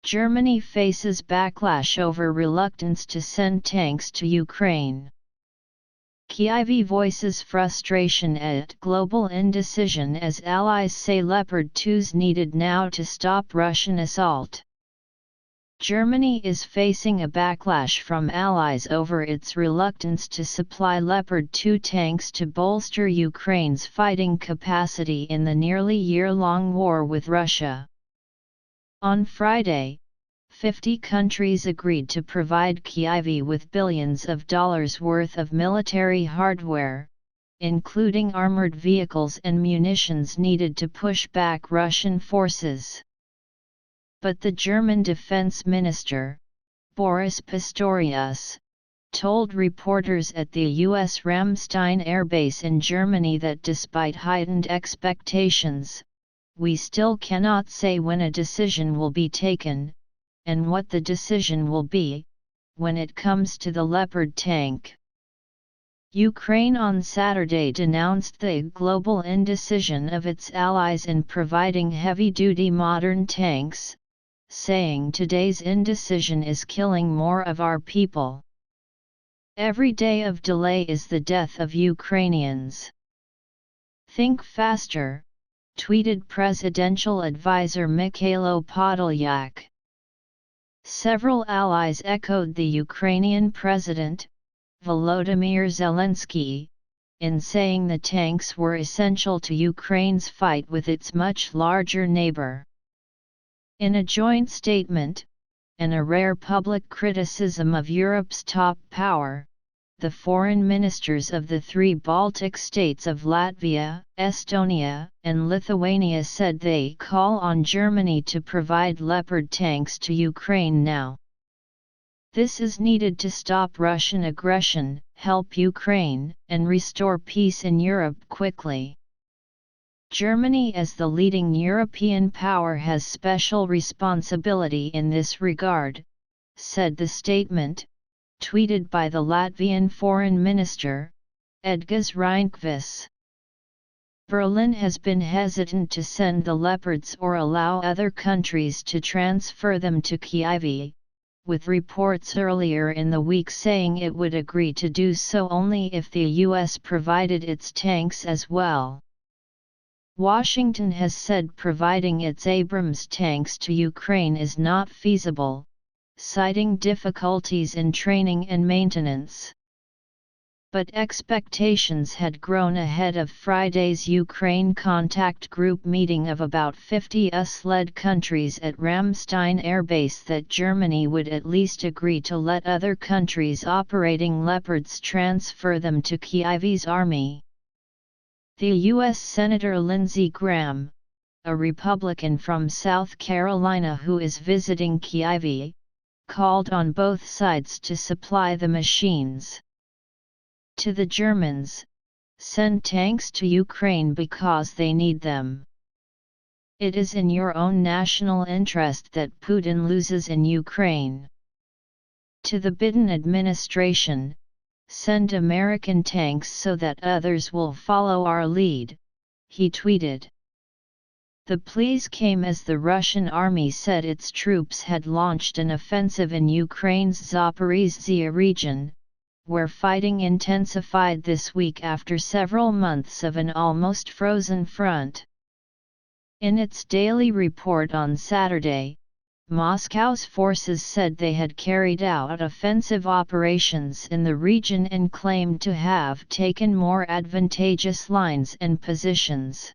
Germany faces backlash over reluctance to send tanks to Ukraine. Kyiv voices frustration at global indecision as allies say Leopard 2s needed now to stop Russian assault. Germany is facing a backlash from allies over its reluctance to supply Leopard 2 tanks to bolster Ukraine's fighting capacity in the nearly year-long war with Russia. On Friday, 50 countries agreed to provide Kyiv with billions of dollars worth of military hardware, including armored vehicles and munitions needed to push back Russian forces. But the German defense minister, Boris Pistorius, told reporters at the U.S. Ramstein Air Base in Germany that despite heightened expectations, we still cannot say when a decision will be taken, and what the decision will be, when it comes to the Leopard tank. Ukraine on Saturday denounced the global indecision of its allies in providing heavy-duty modern tanks, saying today's indecision is killing more of our people. Every day of delay is the death of Ukrainians. Think faster, tweeted presidential advisor Mikhailo Podolyak. Several allies echoed the Ukrainian president, Volodymyr Zelensky, in saying the tanks were essential to Ukraine's fight with its much larger neighbor. In a joint statement, and a rare public criticism of Europe's top power, the foreign ministers of the three Baltic states of Latvia, Estonia, and Lithuania said they call on Germany to provide Leopard tanks to Ukraine now. This is needed to stop Russian aggression, help Ukraine, and restore peace in Europe quickly. Germany as the leading European power has special responsibility in this regard, said the statement, tweeted by the Latvian Foreign Minister, Edgars Rinkvis. Berlin has been hesitant to send the Leopards or allow other countries to transfer them to Kyiv, with reports earlier in the week saying it would agree to do so only if the US provided its tanks as well. Washington has said providing its Abrams tanks to Ukraine is not feasible, citing difficulties in training and maintenance. But expectations had grown ahead of Friday's Ukraine contact group meeting of about 50 US-led countries at Ramstein Air Base that Germany would at least agree to let other countries operating Leopards transfer them to Kyiv's army. The U.S. Senator Lindsey Graham, a Republican from South Carolina who is visiting Kyiv, called on both sides to supply the machines. To the Germans, send tanks to Ukraine because they need them. It is in your own national interest that Putin loses in Ukraine. To the Biden administration, send American tanks so that others will follow our lead, he tweeted. The pleas came as the Russian army said its troops had launched an offensive in Ukraine's Zaporizhzhia region, where fighting intensified this week after several months of an almost frozen front. In its daily report on Saturday, Moscow's forces said they had carried out offensive operations in the region and claimed to have taken more advantageous lines and positions.